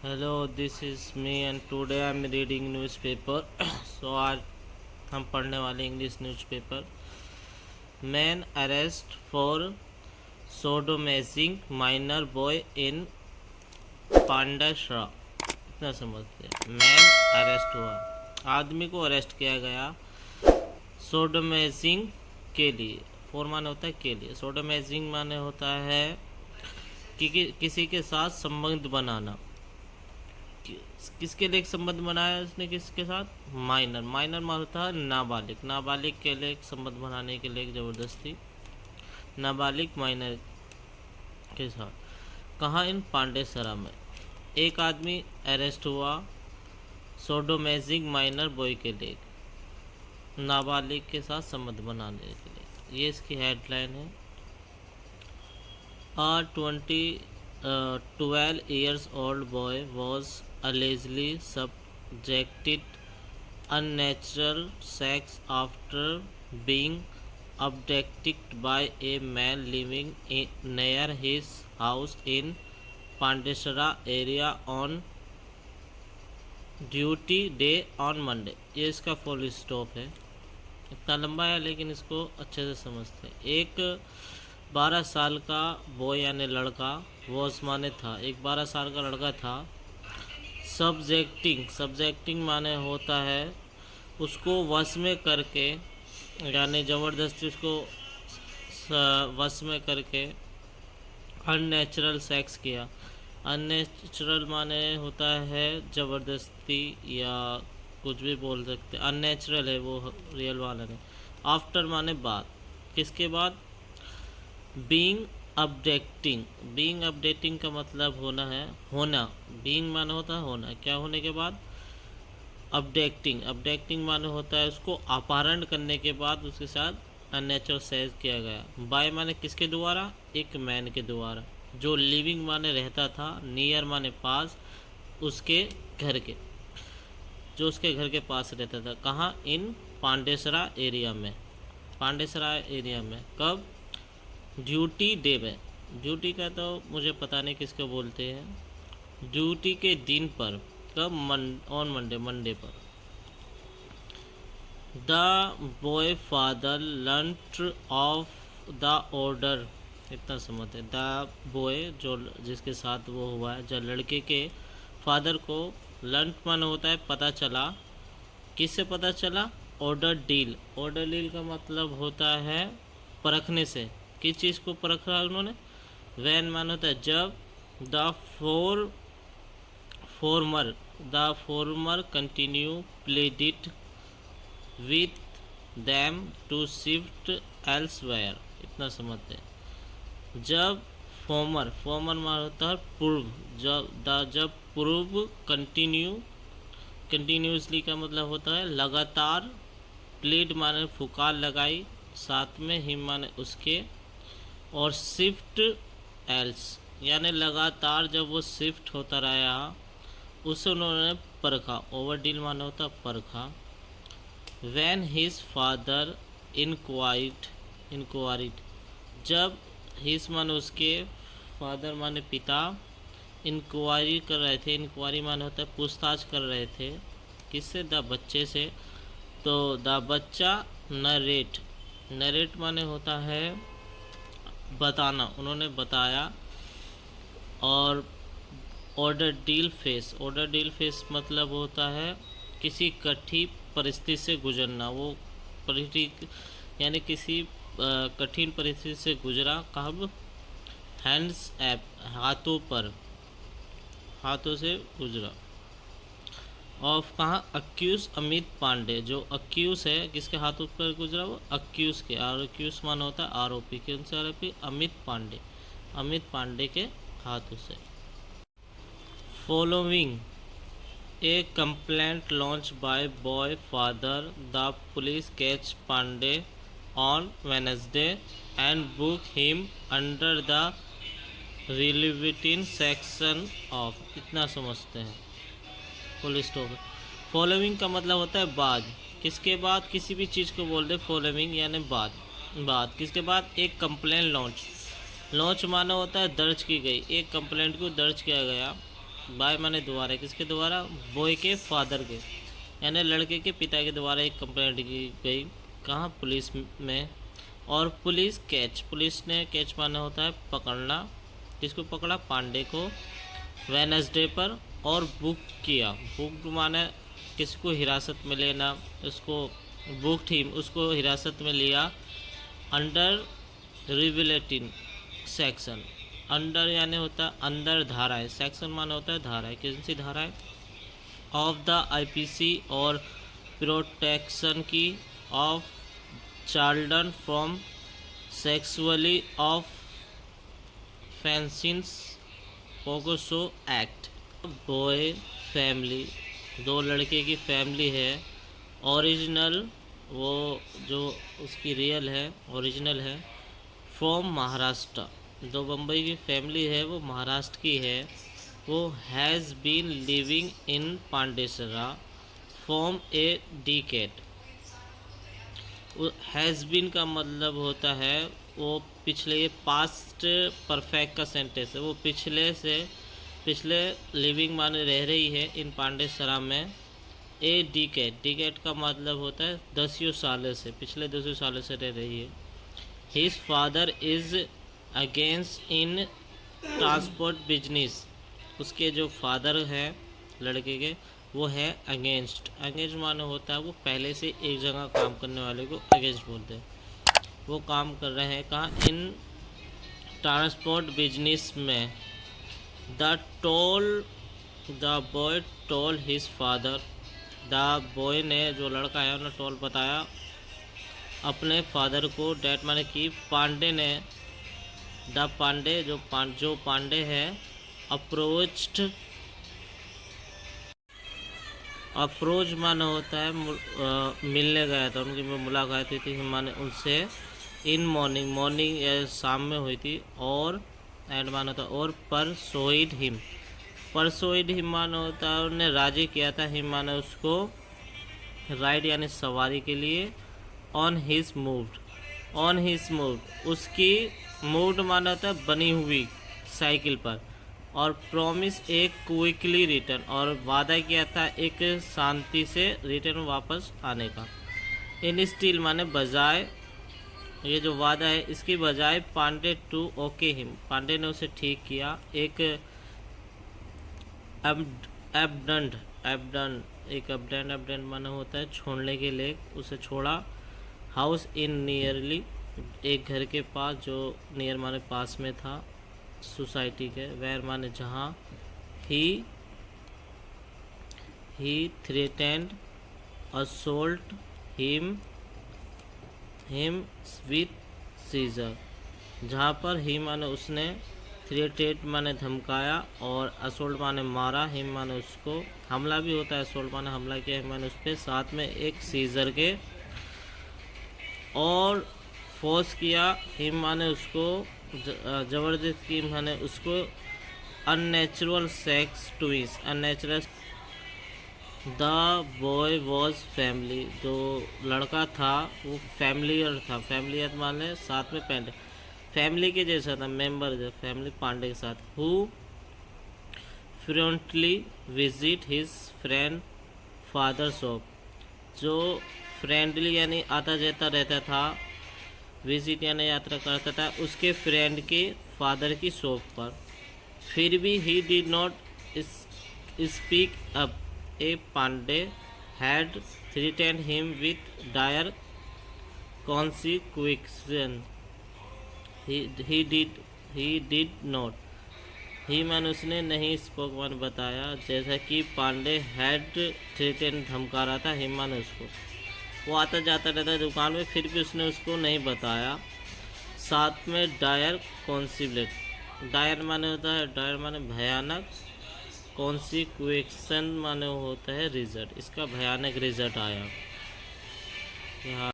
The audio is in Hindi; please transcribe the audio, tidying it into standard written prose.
Hello, this is me and today I am reading newspaper. So आज हम पढ़ने वाले English newspaper. Man arrest for sodomising minor boy in Pandashara. इतना समझते हैं। मैन अरेस्ट हुआ, आदमी को अरेस्ट किया गया सोडोमाइजिंग के लिए। फोर माने होता है के लिए, सोडोमाइजिंग माने होता है कि किसी के साथ संबंध बनाना। किसके लिए एक संबंध बनाया उसने, किसके साथ? माइनर। माइनर माना होता है नाबालिग। नाबालिग के लिए एक संबंध बनाने के लिए एक ज़बरदस्ती, नाबालिग माइनर के साथ। कहाँ? इन पांडेसरा में। एक आदमी अरेस्ट हुआ सोडोमाइजिंग माइनर बॉय के लिए, नाबालिग के साथ संबंध बनाने के लिए। ये इसकी हेडलाइन है। A 12 years old boy was allegedly subjected unnatural sex after being abducted by a man living near his house in Pandesara area on duty day on Monday. ये इसका फुल स्टॉप है। इतना लंबा है लेकिन इसको अच्छे से समझते हैं। एक 12 साल का बॉय यानी लड़का, वॉस माने था, एक 12 साल का लड़का था। सब्जेक्टिंग माने होता है उसको वश में करके, यानी ज़बरदस्ती उसको वश में करके अननेचुरल सेक्स किया। अननेचुरल माने होता है ज़बरदस्ती या कुछ भी बोल सकते। अननेचुरल है वो, रियल वाला नहीं। आफ्टर माने बाद। किसके बाद? बीइंग अपडेटिंग का मतलब होना है होना। बीइंग माने होता है होना, क्या होने के बाद? अपडेक्टिंग माने होता है उसको अपहरण करने के बाद उसके साथ अननेचुरल सेक्स किया गया। बाय माने किसके द्वारा? एक मैन के द्वारा, जो लिविंग माने रहता था, नियर माने पास, उसके घर के, जो उसके घर के पास रहता था। कहाँ? इन पांडेसरा एरिया में। पांडेसरा एरिया में कब? ड्यूटी डे में। ड्यूटी का तो मुझे पता नहीं किसको बोलते हैं। ड्यूटी के दिन पर। कब? ऑन मंडे पर। The boy father learned of the order. इतना समझते। द बॉय, जो जिसके साथ वो हुआ है, जो लड़के के फादर को लर्न माने होता है पता चला। किससे पता चला? ऑर्डर डील का मतलब होता है परखने से। किस चीज़ को परखा उन्होंने? वैन माने होता है जब। The former continue pleaded with them to shift elsewhere. इतना समझते हैं। जब फॉर्मर माने होता है पूर्व, जब पूर्व कंटिन्यूसली का मतलब होता है लगातार। प्लीड माने फुकार लगाई, साथ में हिम माने उसके, और शिफ्ट एल्स यानी लगातार जब वो शिफ्ट होता रहा उसे उन्होंने परखा। ओवरडील माने होता है परखा। व्हेन हिज फादर इंक्वायर्ड, जब हिज माने उसके, फादर माने पिता, इंक्वायरी कर रहे थे। इंक्वायरी माने होता है पूछताछ कर रहे थे। किससे? द बच्चे से। तो द बच्चा नरेट माने होता है बताना, उन्होंने बताया। और ऑर्डर डील फेस मतलब होता है किसी कठिन परिस्थिति से गुजरना। वो परिस्थिति यानी किसी कठिन परिस्थिति से गुजरा। कब? हैंड्स ऐप, हाथों से गुजरा। ऑफ कहाँ? अक्यूज अमित पांडे, जो अक्यूज है किसके हाथों पर गुजरा? वो अक्यूज के। और अक्यूज मान होता है आरोपी। कौन से आरोपी? अमित पांडे के हाथों से। Following a complaint launch by boy father, the police catch Pandey on Wednesday and book him under the relevant section of. इतना समझते हैं। Full stop. फॉलोइंग का मतलब होता है बाद। किसके बाद? किसी भी चीज़ को बोल दे फॉलोइंग यानी बाद। किसके बाद? एक कंप्लेंट लॉन्च माना होता है दर्ज की गई। एक कंप्लेंट को दर्ज किया गया बाय माने द्वारा, किसके द्वारा, बॉय के फादर के यानी लड़के के पिता के द्वारा एक कंप्लेंट की गई, कहाँ, पुलिस में। और पुलिस ने कैच माना होता है पकड़ना, किसको पकड़ा, पांडे को, वेनसडे पर, और बुक किया, बुक माने किसको हिरासत में लेना, उसको बुक टीम उसको हिरासत में लिया, अंडर रिविलेटिन सेक्शन, अंडर यानी होता है अंदर धाराएं, सेक्शन माना होता है धाराएं, कौन सी धाराएं, ऑफ द आईपीसी और प्रोटेक्शन की of children from sexually offences POCSO act. Boy family, दो लड़के की फैमिली है, ओरिजिनल वो जो उसकी रियल है, ओरिजिनल है, फ्रॉम महाराष्ट्र, दो बम्बई की फैमिली है वो महाराष्ट्र की है, वो has been living in Pandesara from a decade. Has been का मतलब होता है वो पिछले, ये पास्ट परफेक्ट का सेंटेंस है, वो पिछले लिविंग माने रह रही है इन पांडेसरा में, ए डिकेड का मतलब होता है 10 सालों से, पिछले 10 सालों से रह रही है। His father is against in transport business, उसके जो फादर है लड़के के वो है अगेंस्ट माने होता है वो पहले से एक जगह काम करने वाले को अगेंस्ट बोलते हैं, वो काम कर रहे हैं कहाँ, इन ट्रांसपोर्ट बिजनेस में। The boy toll his father, the boy ने, जो लड़का है उन्होंने टोल बताया अपने फादर को, डैट माने कि पांडे ने, द पांडे जो पांडे है, अप्रोच माने होता है मिलने गया था, उनकी मुलाकात हुई थी माने उनसे, इन मॉर्निंग या शाम में हुई थी, और एंड माना होता है और, परसोइड हिम माना होता है उन्हें राजी किया था, हिम माने उसको, राइड यानी सवारी के लिए, ऑन हिज मूव्ड उसकी, मूव्ड माना होता है बनी हुई साइकिल पर, और प्रॉमिस एक क्विकली रिटर्न, और वादा किया था एक शांति से रिटर्न वापस आने का। इन स्टील माने बजाय, ये जो वादा है इसकी बजाय, Pandey to okay him, Pandey ने उसे ठीक किया, एक एबडेंट माना होता है छोड़ने के लिए, उसे छोड़ा, हाउस इन नियरली, एक घर के पास, जो नियर माने पास में था सोसाइटी के, वेयर माने जहाँ, he threatened assault him with scissor, जहाँ पर ही माने उसने, थ्रेटेड माने धमकाया, और असोल्ट माने मारा, हिम माने उसको, हमला भी होता है, असोल्ट माने हमला किया, हिम माने उस पर, साथ में एक सीजर के, और फोर्स किया, हिम माने उसको, ज़बरदस्ती माने उसको, unnatural sex twins, unnatural. The boy was family, जो लड़का था वो फैमिलियर था, फैमिलियर माने साथ में पेंट, फैमिली के जैसा था, मेंबर जो फैमिली पांडे के साथ, who frequently visit his friend father shop, जो फ्रेंडली यानी आता जाता रहता था, विजिट यानी यात्रा करता था उसके फ्रेंड के फादर की शॉप पर, फिर भी he did not speak up, a Pandey had threatened him with dire consequences, he did not, he man उसने नहीं, स्पोक वन बताया, जैसा कि पांडे हैड थ्रेटेंड धमका रहा था, हिम मैन उसको, वो आता जाता रहता है दुकान में, फिर भी उसने उसको नहीं बताया, साथ में डायर कॉन्सिब्लेट, डायर माने होता है, डायर माने भयानक, कॉन्सिक्वेंसन माने होता है रिजल्ट, इसका भयानक रिजल्ट आया यहाँ।